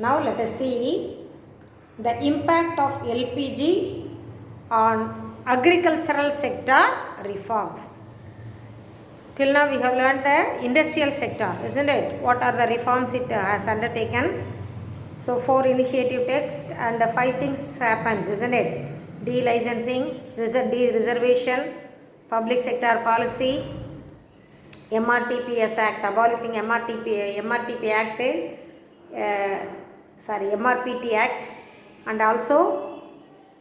Now let us see the impact of LPG on agricultural sector reforms. Till now we have learned the industrial sector, isn't it? What are the reforms it has undertaken? So 4 initiative text and the 5 things happens, isn't it? De-licensing, de-reservation, public sector policy, MRTPS Act, abolishing MRTP Act, MRPT Act, and also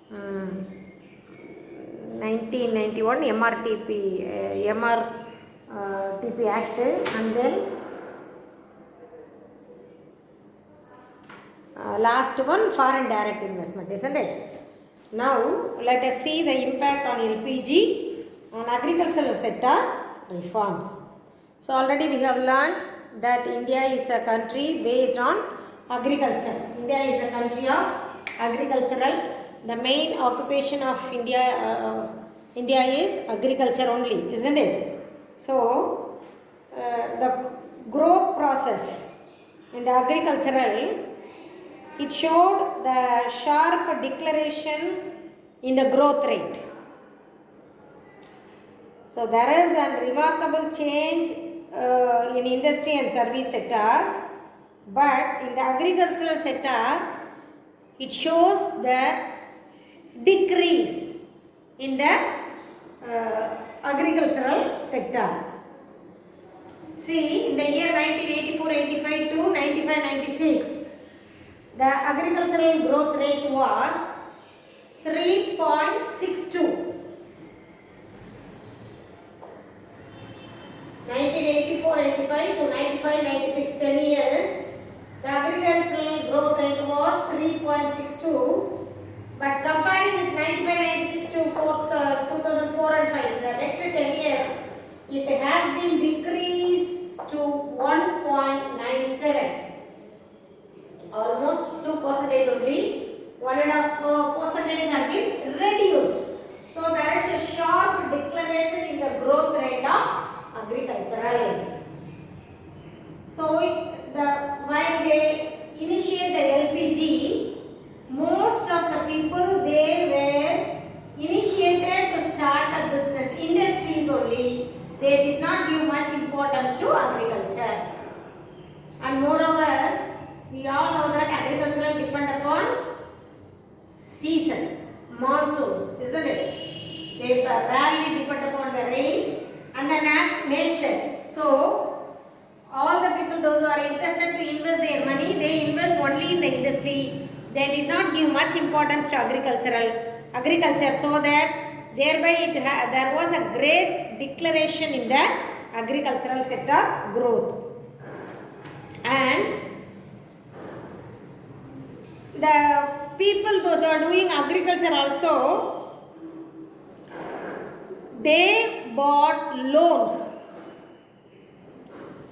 1991 MRTP Act, and then last one foreign direct investment, isn't it? Now let us see the impact on LPG on agricultural sector reforms. So already we have learned that India is a country based on agriculture. India is a country of agricultural. The main occupation of India is agriculture only, isn't it? So the growth process in the agricultural, it showed the sharp declaration in the growth rate. So there is a remarkable change in industry and service sector, but in the agricultural sector, it shows the decrease in the agricultural sector. See, in the year 1984-85 to 95-96, the agricultural growth rate was 3.62. 1984-85 to 95-96, 10 years, the agricultural growth rate was 3.62. But comparing with 95-96 to 2004 and 5, the next 10 years, it has been decreased to 1.97. Almost 2% only. 1.5% has been reduced. So there is a sharp declaration in the growth rate of agricultural. So while they initiate the LPG, most of the people, they were initiated to start a business, industries only. They did not give much importance to agriculture. And moreover, we all know that agricultural depend upon seasons, monsoons, isn't it? They rarely depend upon the rain and the nature. So all the people, those who are interested to invest their money, they invest only in the industry. They did not give much importance to agriculture, so that thereby there was a great declaration in the agricultural sector growth. And the people, those who are doing agriculture also, they bought loans.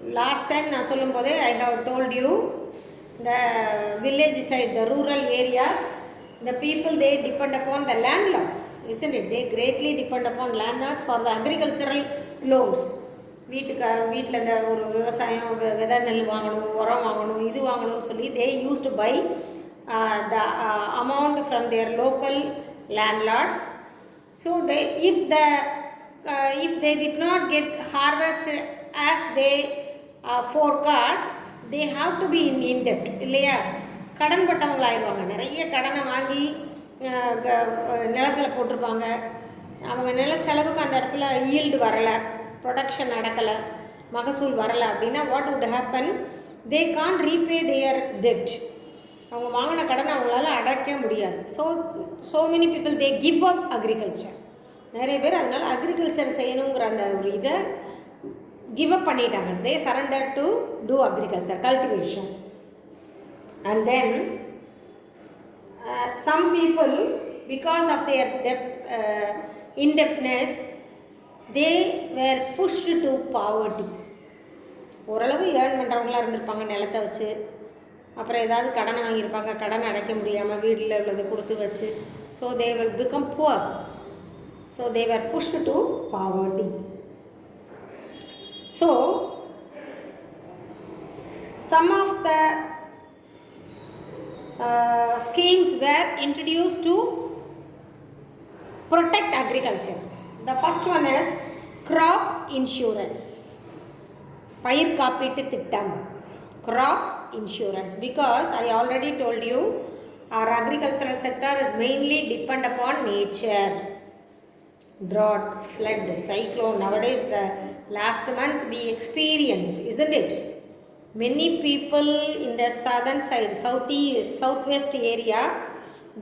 Last time I have told you, the village side, the rural areas, the people, they depend upon the landlords, isn't it? They greatly depend upon landlords for the agricultural loans. வீட்டில் இந்த ஒரு விவசாயம், விதை நெல் வாங்கணும், உரம் வாங்கணும், இது வாங்கணும்னு சொல்லி they used to buy the amount from their local landlords. So if they did not get harvest as they forecast, they have to be in debt, இல்லையா? கடன் பட்டவங்களாயிருவாங்க. நிறைய கடனை வாங்கி நிலத்தில் போட்டிருப்பாங்க. அவங்க நிலச்செலவுக்கு அந்த இடத்துல ஈல்டு வரலை, ப்ரொடக்ஷன் நடக்கலை, மகசூல் வரலை அப்படின்னா what would happen? They can't repay their டெப்ட். அவங்க வாங்கின கடனை அவங்களால அடைக்க முடியாது. So many people they give up agriculture. நிறைய பேர் அதனால் அக்ரிகல்ச்சர் செய்யணுங்கிற அந்த ஒரு இதை give up பண்ணிட்டாங்க. They surrendered to do agriculture, cultivation. And then some people, because of their indebtedness, they were pushed to poverty. ஓரளவு ஏர்ன் பண்ணுறவங்களாம் இருந்திருப்பாங்க நிலத்தை வச்சு, அப்புறம் ஏதாவது கடனை வாங்கியிருப்பாங்க, கடனை அடைக்க முடியாமல் வீட்டில் உள்ளதை கொடுத்து வச்சு. So they will become poor. So they were pushed to poverty. So some of the schemes were introduced to protect agriculture. The first one is crop insurance. பயிர் காப்பீட்டு திட்டம், crop insurance, because I already told you our agricultural sector is mainly depend upon nature. Drought, flood, cyclone, nowadays the last month we experienced, isn't it? Many people in the southern side, southwest area,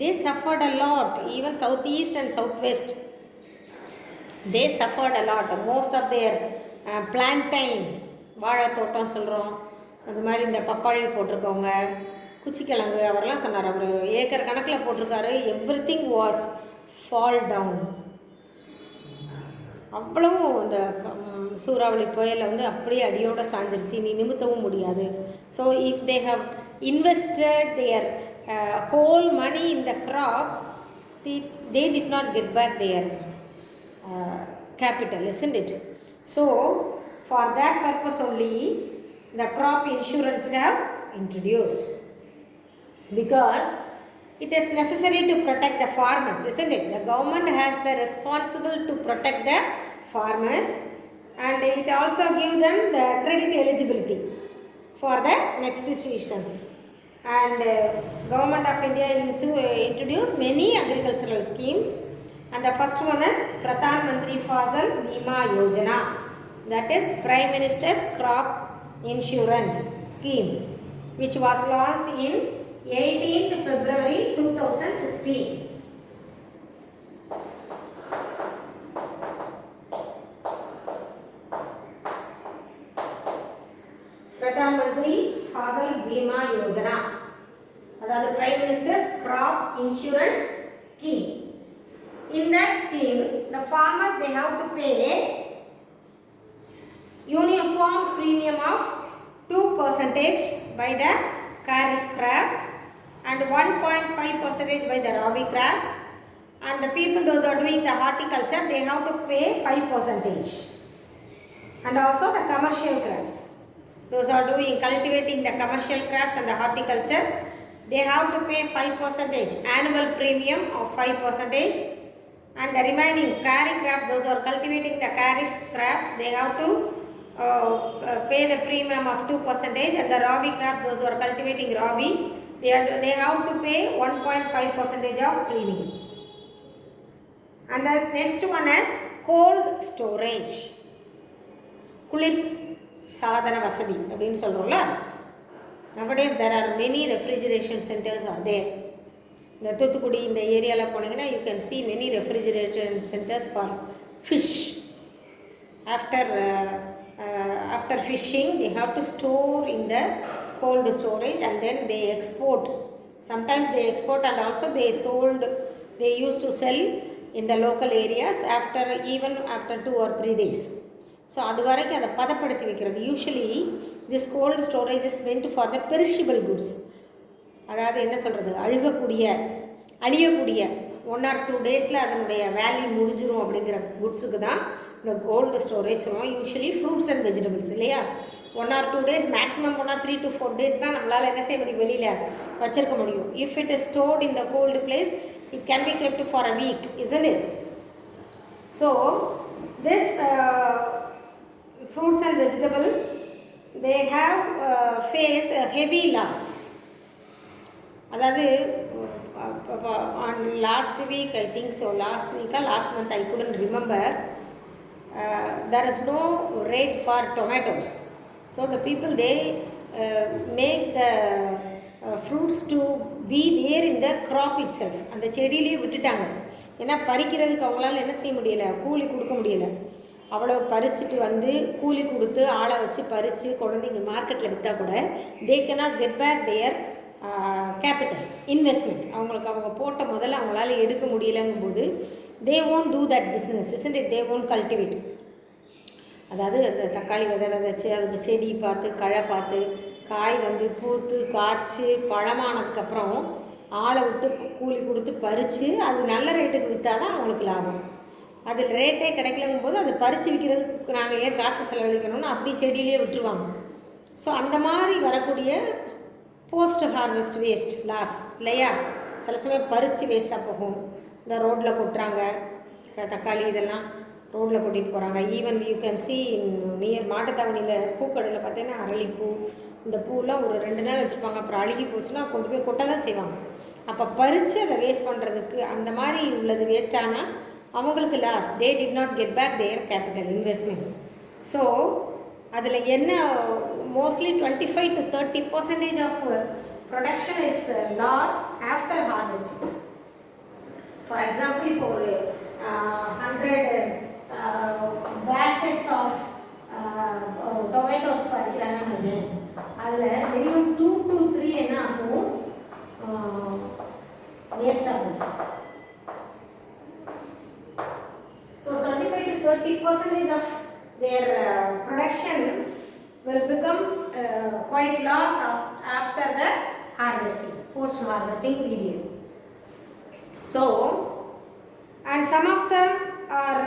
they suffered a lot. Even southeast and southwest, they suffered a lot. Most of their plantain, வாழை தோட்டம் சொல்கிறோம், அது மாதிரி இந்த பப்பாளி போட்டிருக்கவங்க, குச்சிக்கிழங்கு, அவரெல்லாம் சொன்னார், அவர் acre கணக்கில் போட்டிருக்காரு. Everything was fall down. அவ்வளவும் இந்த சூறாவளி புயலில் வந்து அப்படியே அடியோடு சாஞ்சிருச்சு, நீ நிமித்தவும் முடியாது. So if they have invested their whole money in the crop, they did not get back their capital, isn't it? So for that purpose only the crop insurance have introduced, because it is necessary to protect the farmers, isn't it? The government has the responsible to protect the farmers, and it also give them the credit eligibility for the next season. And government of India introduced many agricultural schemes, and the first one is Pradhan Mantri Fasal Bima Yojana, that is Prime Minister's crop insurance scheme, which was launched in 18th February 2016. Pradhan Mantri Fasal Bima Yojana, that is Prime Minister's crop insurance scheme. In that scheme, the farmers, they have to pay uniform premium of 2% by the kharif crops and 1.5% by the rabi crops, and the people those are doing the horticulture, they have to pay 5%, and also the commercial crops, those are doing cultivating the commercial crops and the horticulture, they have to pay 5% annual premium of 5%, and the remaining kharif crops, those are cultivating the kharif crops, they have to pay the premium of 2%, and the rabi crops, those who are cultivating rabi, they have to pay 1.5% of premium. And the next one is cold storage, குளிர் சாதன வசதி அப்படின்னு சொல்கிறோம்ல. Nowadays there are many refrigeration centers are there. இந்த தூத்துக்குடி இந்த ஏரியாவில் போனீங்கன்னா you can see many refrigeration centers for fish. After fishing, they have to store in the cold storage, and then they export. Sometimes they export, and also they used to sell in the local areas even after 2 or 3 days. So அது வரைக்கும் அதை பதப்படுத்தி வைக்கிறது. Usually this cold storage is meant for the perishable goods. அதாவது என்ன சொல்கிறது, அழியக்கூடிய 1 or 2 டேஸில் அதனுடைய வேல்யூ முடிஞ்சிடும் அப்படிங்கிற குட்ஸுக்கு தான் இந்த கோல்டு ஸ்டோரேஜ் சொல்லுவோம். யூஸ்வலி ஃப்ரூட்ஸ் அண்ட் வெஜிடபிள்ஸ் இல்லையா, 1 or 2 days, மேக்ஸிமம் போனால் 3 to 4 days தான் நம்மளால் என்ன செய்ய முடியும், வெளியில் வச்சிருக்க முடியும். If it is stored in the cold place, it can be kept for a week, isn't it? So this fruits and vegetables, they have face a heavy loss. அதாவது on last week, I think so, last month, I couldn't remember, there is no rate for tomatoes. So the people, they make the fruits to be there in the crop itself. அந்த செடியிலே விட்டுட்டாங்க. ஏன்னா பறிக்கிறதுக்கு அவங்களால என்ன செய்ய முடியலை, கூலி கொடுக்க முடியலை. அவ்வளோ பறிச்சுட்டு வந்து கூலி கொடுத்து ஆளை வச்சு பறித்து கொண்டு இங்கே மார்க்கெட்டில் விற்றா கூட they cannot get back their capital investment. அவங்க போட்ட முதல்ல அவங்களால எடுக்க முடியலங்கும்போது they won't do that business, isn't it? They won't cultivate. அதாவது அந்த தக்காளி விதைச்சி அதுக்கு செடி பார்த்து களை பார்த்து காய் வந்து பூத்து காய்ச்சி பழமானதுக்கப்புறம் ஆளை விட்டு கூலி கொடுத்து பறித்து அது நல்ல ரேட்டுக்கு விற்றா தான் அவங்களுக்கு லாபம். அதில் ரேட்டே கிடைக்கலங்கும் போது அதை பறித்து விற்கிறதுக்கு நாங்கள் ஏன் காசு செலவழிக்கணும்னு அப்படி செடியிலே விட்டுருவாங்க. ஸோ அந்த மாதிரி வரக்கூடிய போஸ்ட் ஹார்வெஸ்ட் வேஸ்ட் லாஸ் இல்லையா? சில சமயம் பறித்து வேஸ்ட்டாக போகும். இந்த ரோட்டில் கொட்டுறாங்க, தக்காளி இதெல்லாம் ரோட்டில் கொட்டிட்டு போகிறாங்க. Even you can see near மாட்டுத்தாவணியில் பூக்கடையில் பார்த்தீங்கன்னா அரளிப்பூ, இந்த பூலாம் ஒரு 2 நாள் வச்சுருப்பாங்க, அப்புறம் அழுகி போச்சுன்னா கொண்டு போய் கொட்ட தான் செய்வாங்க. அப்போ பறித்து அதை வேஸ்ட் பண்ணுறதுக்கு அந்த மாதிரி உள்ளது வேஸ்ட் ஆனால் அவங்களுக்கு loss. They did not get back their capital investment. So அதில் என்ன mostly 25 to 30% of production is loss after harvesting. For example இப்போ ஒரு 100 baskets ஆஃப் டொமேட்டோஸ் பறிக்கிறாங்கன்னு அதில் மினிமம் 2 to 3 என்ன ஆகும், வேஸ்ட் ஆகும். So 25 to 30% of their production will become quite loss after the harvesting, post harvesting period. So and some of them are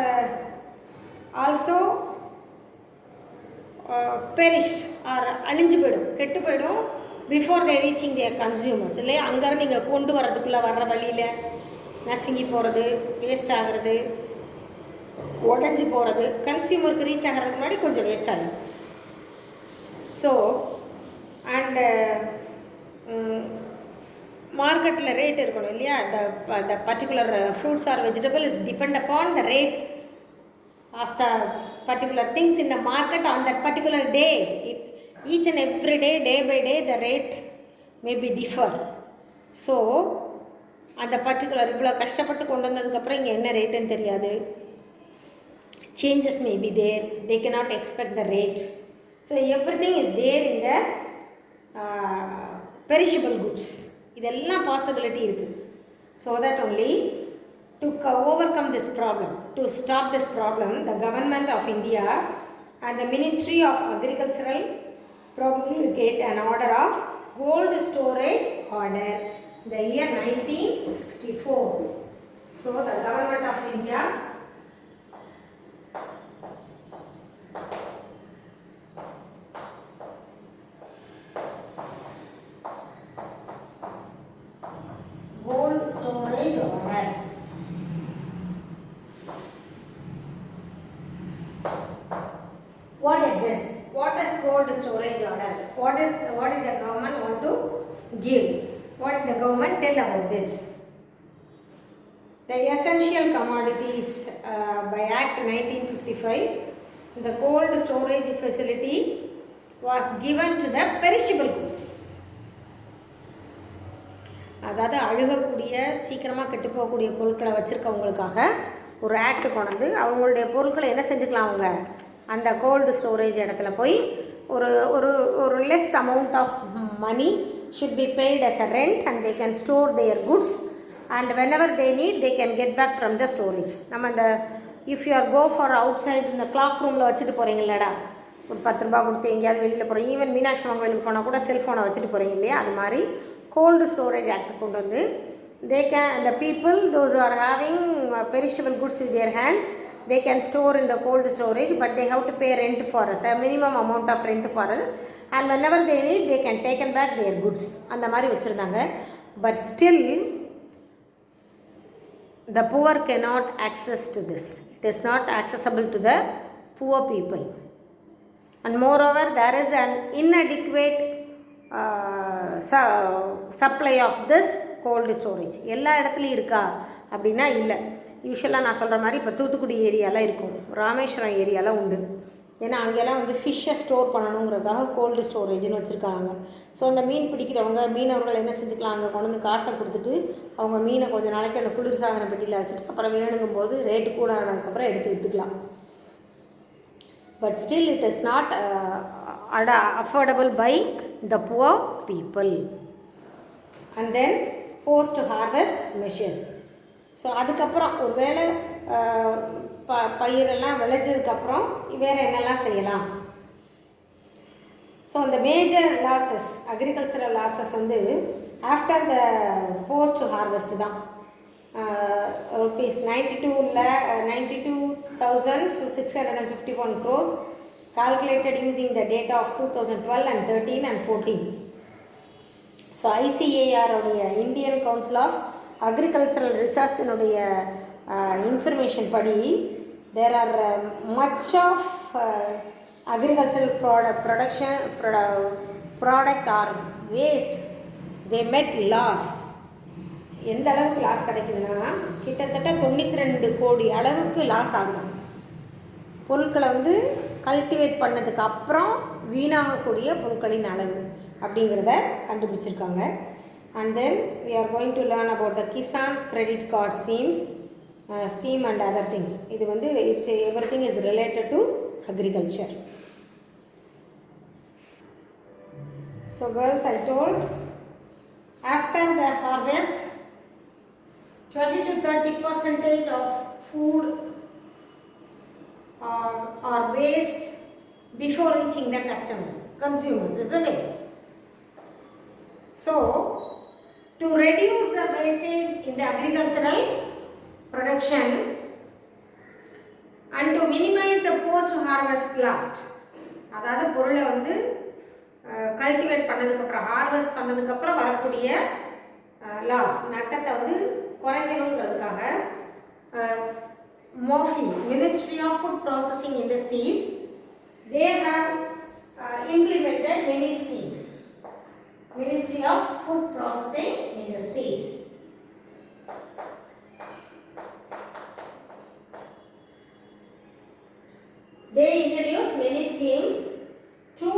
also perished or அழிஞ்சு போயிடும், கெட்டு போயிடும் before they reaching their consumers. இல்லையா? அங்கேருந்து இங்கே கொண்டு வரதுக்குள்ளே வர்ற வழியில் நசுங்கி போகிறது, வேஸ்ட் ஆகிறது, உடஞ்சி போகிறது, கன்சியூமருக்கு ரீச் ஆகிறதுக்கு முன்னாடி கொஞ்சம் வேஸ்ட் ஆகும். ஸோ அண்டு மார்க்கெட்டில் ரேட் இருக்கணும் இல்லையா? The particular fruits are vegetable is depend upon the rate of the particular things in the market on that particular day. Each and every day, day by day the rate may be differ. So அந்த particular இவ்வளோ கஷ்டப்பட்டு கொண்டு வந்ததுக்கப்புறம் இங்கே என்ன ரேட்டுன்னு தெரியாது. Changes may be there, they cannot expect the rate. So everything is there in the perishable goods. இதெல்லாம் possibility இருக்குது. So that only to overcome this problem, to stop this problem, the government of India and the Ministry of Agricultural probably get an order of cold storage order in the year 1964. So the government of India cold storage order. What is this? What is cold storage order? What did the government want to give? What did the government tell about this? The essential commodities by Act 1955, the cold storage facility was given to the perishable goods. அதாவது அழுகக்கூடிய சீக்கிரமாக கெட்டு போகக்கூடிய பொருட்களை வச்சுருக்கவங்களுக்காக ஒரு act கொண்டு அவங்களுடைய பொருட்களை என்ன செஞ்சுக்கலாம், அவங்க அந்த கோல்டு ஸ்டோரேஜ் இடத்துல போய் ஒரு ஒரு ஒரு less amount of money should be paid as a rent and they can store their goods and whenever they need they can get back from the storage. நம்ம இந்த if you are go for outside இந்த cloak ரூமில் வச்சுட்டு போகிறீங்களடா, ஒரு 10 ரூபா கொடுத்து எங்கேயாவது வெளியில் போகிறோம், ஈவன் மீனாட்சி அம்மன் கோயிலுக்கு போனால் கூட செல்ஃபோனை வச்சுட்டு போகிறீங்க இல்லையா, அது மாதிரி கோல்டு ஸ்டோரேஜ் ஆக்ட் கொண்டு வந்து they can, the people those who are having perishable goods in their hands, they can store in the cold storage, but they have to pay rent for us, a minimum amount of rent for us, and whenever they need they can taken back their goods. அந்த மாதிரி வச்சுருந்தாங்க. But still the poor cannot access to this. It is not accessible to the poor people, and moreover there is an inadequate supply of this cold storage. எல்லா இடத்துலையும் இருக்கா அப்படின்னா இல்லை. யூஸ்வலாக நான் சொல்கிற மாதிரி இப்போ தூத்துக்குடி ஏரியாலாம் இருக்கும், ராமேஸ்வரம் ஏரியாலாம் உண்டு. ஏன்னா அங்கெல்லாம் வந்து ஃபிஷ்ஷை ஸ்டோர் பண்ணணுங்கிறதுக்காக கோல்டு ஸ்டோரேஜ்னு வச்சுருக்காங்க. ஸோ அந்த மீன் பிடிக்கிறவங்க மீனவர்கள் என்ன செஞ்சுக்கலாம், அங்கே கொண்டு வந்து காசை கொடுத்துட்டு அவங்க மீனை கொஞ்சம் நாளைக்கு அந்த குளிர்சாதன பெட்டியில் வச்சுட்டு அப்புறம் வேணுங்கும் போது ரேட்டு கூட ஆனதுக்கப்புறம் எடுத்து விற்றுக்கலாம். But still it is not affordable by the poor people. And then post harvest measures. So அதுக்கப்புறம் ஒரு வேளை பயிரெல்லாம் விளைஞ்சதுக்கப்புறம் வேறு என்னெல்லாம் செய்யலாம். ஸோ அந்த மேஜர் லாஸஸ், அக்ரிகல்ச்சரல் லாஸஸ் வந்து ஆஃப்டர் த போஸ்ட் ஹார்வெஸ்ட் தான். Rupees 92,651 crores calculated using the data of 2012 and 13 and 14. So ஐசிஏஆருடைய இந்தியன் கவுன்சில் ஆஃப் அக்ரிகல்ச்சரல் ரிசர்ச்சினுடைய இன்ஃபர்மேஷன் படி there are much of agricultural product or waste they met loss. எந்த அளவுக்கு loss கிடைக்குதுன்னா கிட்டத்தட்ட 92 கோடி அளவுக்கு லாஸ் ஆகும். பொருட்களை வந்து கல்டிவேட் பண்ணதுக்கு அப்புறம் வீணாகக்கூடிய பொருட்களின் அளவு அப்படிங்கிறத கண்டுபிடிச்சிருக்காங்க. And then we are going to learn about the Kisan credit card scheme and other things. இது வந்து everything is related to agriculture. So girls, I told after the harvest 20 to 30% of food or waste before reaching the consumers, isn't it? So to reduce the wastage in the agricultural production and to minimize the post harvest loss, அதாவது பொருளை வந்து cultivate பண்ணதுக்கப்புறம் harvest பண்ணதுக்கப்புறம் வரக்கூடிய loss நட்டத்தை வந்து குறைக்கணுங்கிறதுக்காக MOFI, Ministry of Food Processing Industries, they have implemented many schemes. Ministry of Food Processing Industries. They introduce many schemes to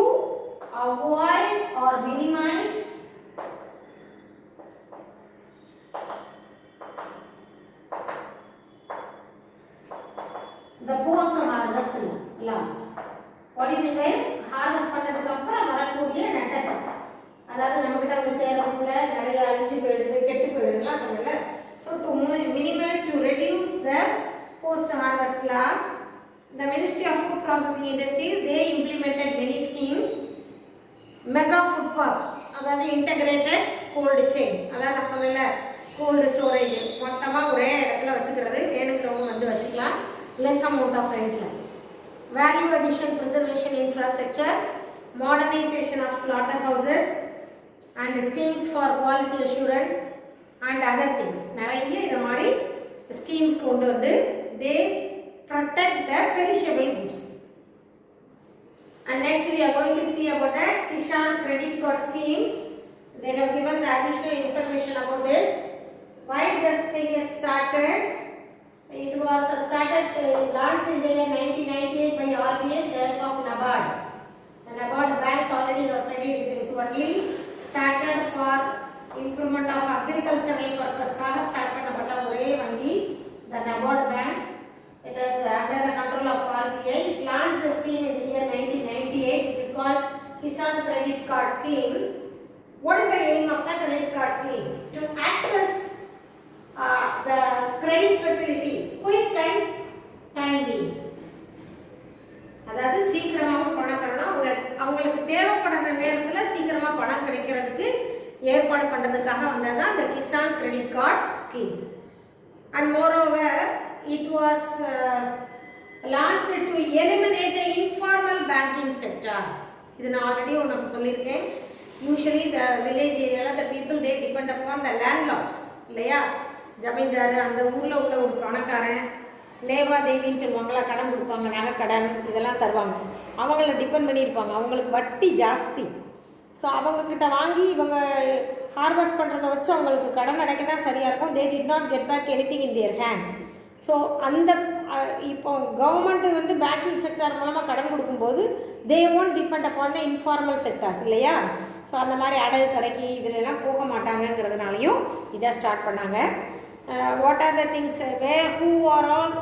avoid or minimize the post harvest loss. What do you mean by harvest பண்ணதுக்கு அப்புறம் வரக்கூடிய நட்டத்தை, அதாவது நம்ம கிட்ட வந்து சேரக்குள்ள நிறைய அழிஞ்சு போயிடுது கெட்டு போயிடுதுலாம் சொல்லல. So to minimize, to reduce the post harvest loss, the Ministry of Food Processing Industries, they implemented many schemes. Mega food parks, அதாவது integrated cold chain, அதாவது நான் சொல்லல cold storage மொத்தமாக ஒரே இடத்துல வச்சுக்கிறது, வேணுங்கிறவங்க வந்து வச்சுக்கலாம் less amount of rentல. Value addition preservation infrastructure, modernization of slaughterhouses and schemes for quality assurance and other things. நிறைய இந்த மாதிரி schemes கொண்டு வந்து they protect the perishable goods. And next we are going to see about the Kisan credit card scheme. They have given the additional information about this. Why this thing is started? It was launched in the year 1998 by RBI with the help of NABARD. The NABARD banks already was studied. It is only started for improvement of agricultural purpose. Start பண்ணப்பட்ட ஒரே வங்கி the NABARD bank. It is under the control of RBI. It launched the scheme in the year 1998, which is called Kisan Credit Card Scheme. What is the aim of the credit card scheme? To access the credit facility quick and timely. அதாவது சீக்கிரமாக பணம் தரணும், அவங்களுக்கு தேவைப்படுற நேரத்தில் சீக்கிரமாக பணம் கிடைக்கிறதுக்கு ஏற்பாடு பண்ணுறதுக்காக வந்தது தான் இந்த Kisan credit card scheme. And moreover, it was launched to eliminate the informal banking sector. இது நான் ஆல்ரெடி உங்களுக்கு சொல்லியிருக்கேன். Usually the village area the people they depend upon the landlords, இல்லையா? ஜமீன்தார், அந்த ஊரில் உள்ள ஒரு பணக்காரன், லேவா தேவின்னு சொல்லுவாங்களா, கடன் கொடுப்பாங்க, நகை கடன் இதெல்லாம் தருவாங்க, அவங்கள டிபெண்ட் பண்ணியிருப்பாங்க. அவங்களுக்கு வட்டி ஜாஸ்தி. ஸோ அவங்கக்கிட்ட வாங்கி இவங்க ஹார்வெஸ்ட் பண்ணுறதை வச்சு அவங்களுக்கு கடன் அடைக்க தான் சரியாக இருக்கும். They did not get back anything in their hand. So அந்த இப்போ கவர்மெண்ட்டு வந்து பேங்கிங் செக்டார் மூலமாக கடன் கொடுக்கும்போது they won't depend upon the informal sectors, இல்லையா? ஸோ அந்த மாதிரி அடகு கடைக்கு இதிலெல்லாம் போக மாட்டாங்கங்கிறதுனாலையும் இதை ஸ்டார்ட் பண்ணாங்க. What are the things who are all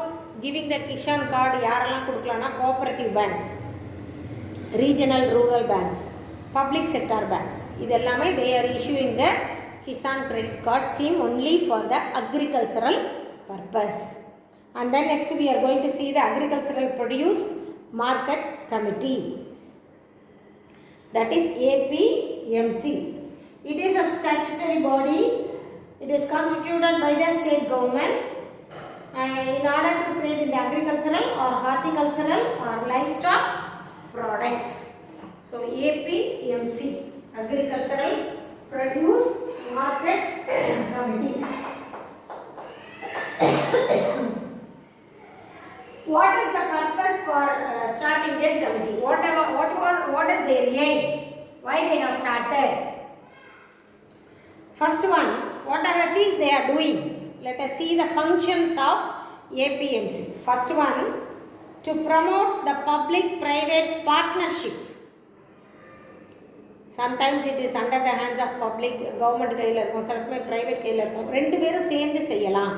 giving the Kisan card யாரெல்லாம் கொடுக்கலான்னா cooperative banks, regional rural banks, public sector banks, இது எல்லாமே they are issuing the Kisan credit card scheme only for the agricultural purpose. And then next we are going to see the Agricultural Produce Market Committee, that is APMC. It is a statutory body. It is constituted by the state government in order to trade in the agricultural or horticultural or livestock products. So APMC, Agricultural Produce days committee. What is their aim? Why they have started? First one, what are the things they are doing? Let us see the functions of APMC. First one, to promote the public-private partnership. Sometimes it is under the hands of public, government கையில் இருக்கும், சில சமயம் private கையில் இருக்கும், ரெண்டு பேரும் சேர்ந்து செய்யலாம்.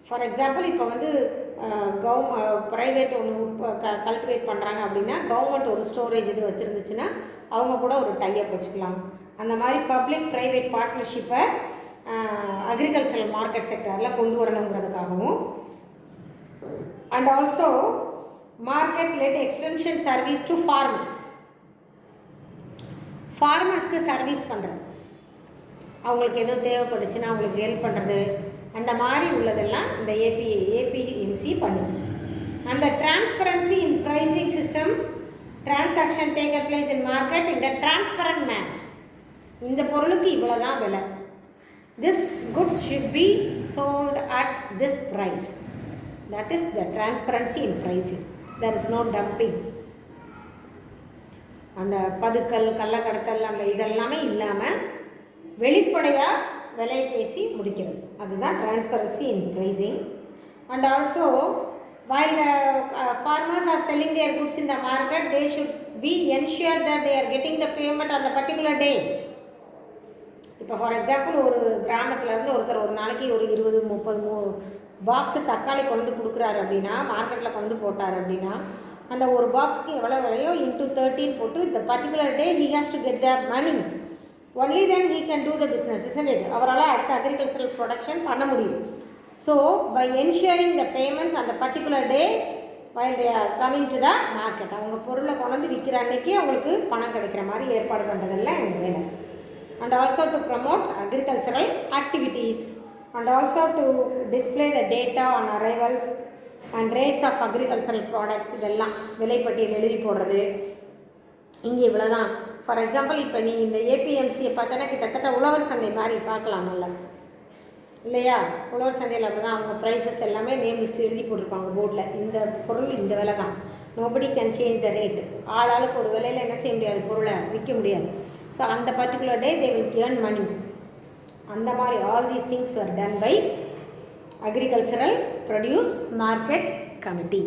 ஃபார் எக்ஸாம்பிள் இப்போ வந்து ப்ரைவேட் ஒன்று கல்டிவேட் பண்ணுறாங்க அப்படின்னா கவர்மெண்ட் ஒரு ஸ்டோரேஜ் இது வச்சுருந்துச்சுன்னா அவங்க கூட ஒரு டைப் வச்சுக்கலாம். அந்த மாதிரி பப்ளிக் ப்ரைவேட் பார்ட்னர்ஷிப்பை அக்ரிகல்ச்சரல் மார்க்கெட் செக்டரில் கொண்டு வரணுங்கிறதுக்காகவும், and also market led extension service to farmers. ஃபார்மர்ஸ்க்கு சர்வீஸ் பண்ணுறது, அவங்களுக்கு எதுவும் தேவைப்பட்டுச்சுன்னா அவங்களுக்கு ஹெல்ப் பண்ணுறது, அந்த மாதிரி உள்ளதெல்லாம் இந்த ஏபிஎம்சி பண்ணிச்சு. அந்த transparency in pricing system, transaction takes place in market இந்த டிரான்ஸ்பரண்ட் மேன். இந்த பொருளுக்கு இவ்வளோ தான் விலை, this goods should be sold at this price. That is the transparency in pricing. There is no dumping. அந்த பதுக்கல் கள்ளக்கடத்தல் அந்த இதெல்லாமே இல்லாமல் வெளிப்படையாக விலை பேசி முடிக்கிறது, அதுதான் transparency in pricing. And also while the farmers are selling their goods in the market, they should be ensured that they are getting the payment on the particular day. இப்போ ஃபார் எக்ஸாம்பிள் ஒரு கிராமத்துலேருந்து ஒருத்தர் ஒரு நாளைக்கு ஒரு 20-30 box தக்காளி கொண்டு கொடுக்குறாரு அப்படின்னா, மார்க்கெட்டில் கொண்டு போட்டார் அப்படின்னா, அந்த ஒரு பாக்ஸுக்கு எவ்வளோ விலையோ இன்ட்டு 13 போட்டு இந்த particular day he has to get the money. Only then he can do the business, isn't it? அவரால் அடுத்த அக்ரிகல்ச்சரல் ப்ரொடக்ஷன் பண்ண முடியும். So, by ensuring the payments on the particular day while they are coming to the market, அவங்க பொருளை கொண்டு விற்கிற அன்னைக்கு அவங்களுக்கு பணம் கிடைக்கிற மாதிரி ஏற்பாடு பண்ணுறதெல்லாம் எங்கள் வேலை. And also to promote agricultural activities and also to display the data on arrivals and rates of agricultural products. இதெல்லாம் விலைப்பட்டியல் எழுதி போடுறது. இங்கே இவ்வளோ தான். ஃபார் எக்ஸாம்பிள் இப்போ நீ இந்த ஏபிஎம்சியை பார்த்தோன்னா கிட்டத்தட்ட உழவர் சந்தை மாதிரி பார்க்கலாம் நல்லா இல்லையா? உழவர் சந்தையில் அப்படி தான் அவங்க ப்ரைஸஸ் எல்லாமே நேம் லிஸ்ட் எழுதி போட்டிருப்பாங்க போர்டில். இந்த பொருள் இந்த விலை தான், nobody can change the rate. ஆளுக்கு ஒரு விலையில் என்ன செய்ய முடியாது, பொருளை விற்க முடியாது. ஸோ அந்த particular day they will earn money. அந்த மாதிரி all these things are done by agricultural produce market committee.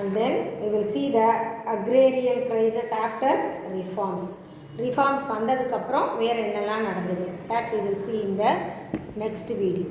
And then we will see the agrarian crisis after reforms. Reforms வந்ததுக்கப்புறம் வேறு என்னெல்லாம் நடந்தது, that we will see in the next video.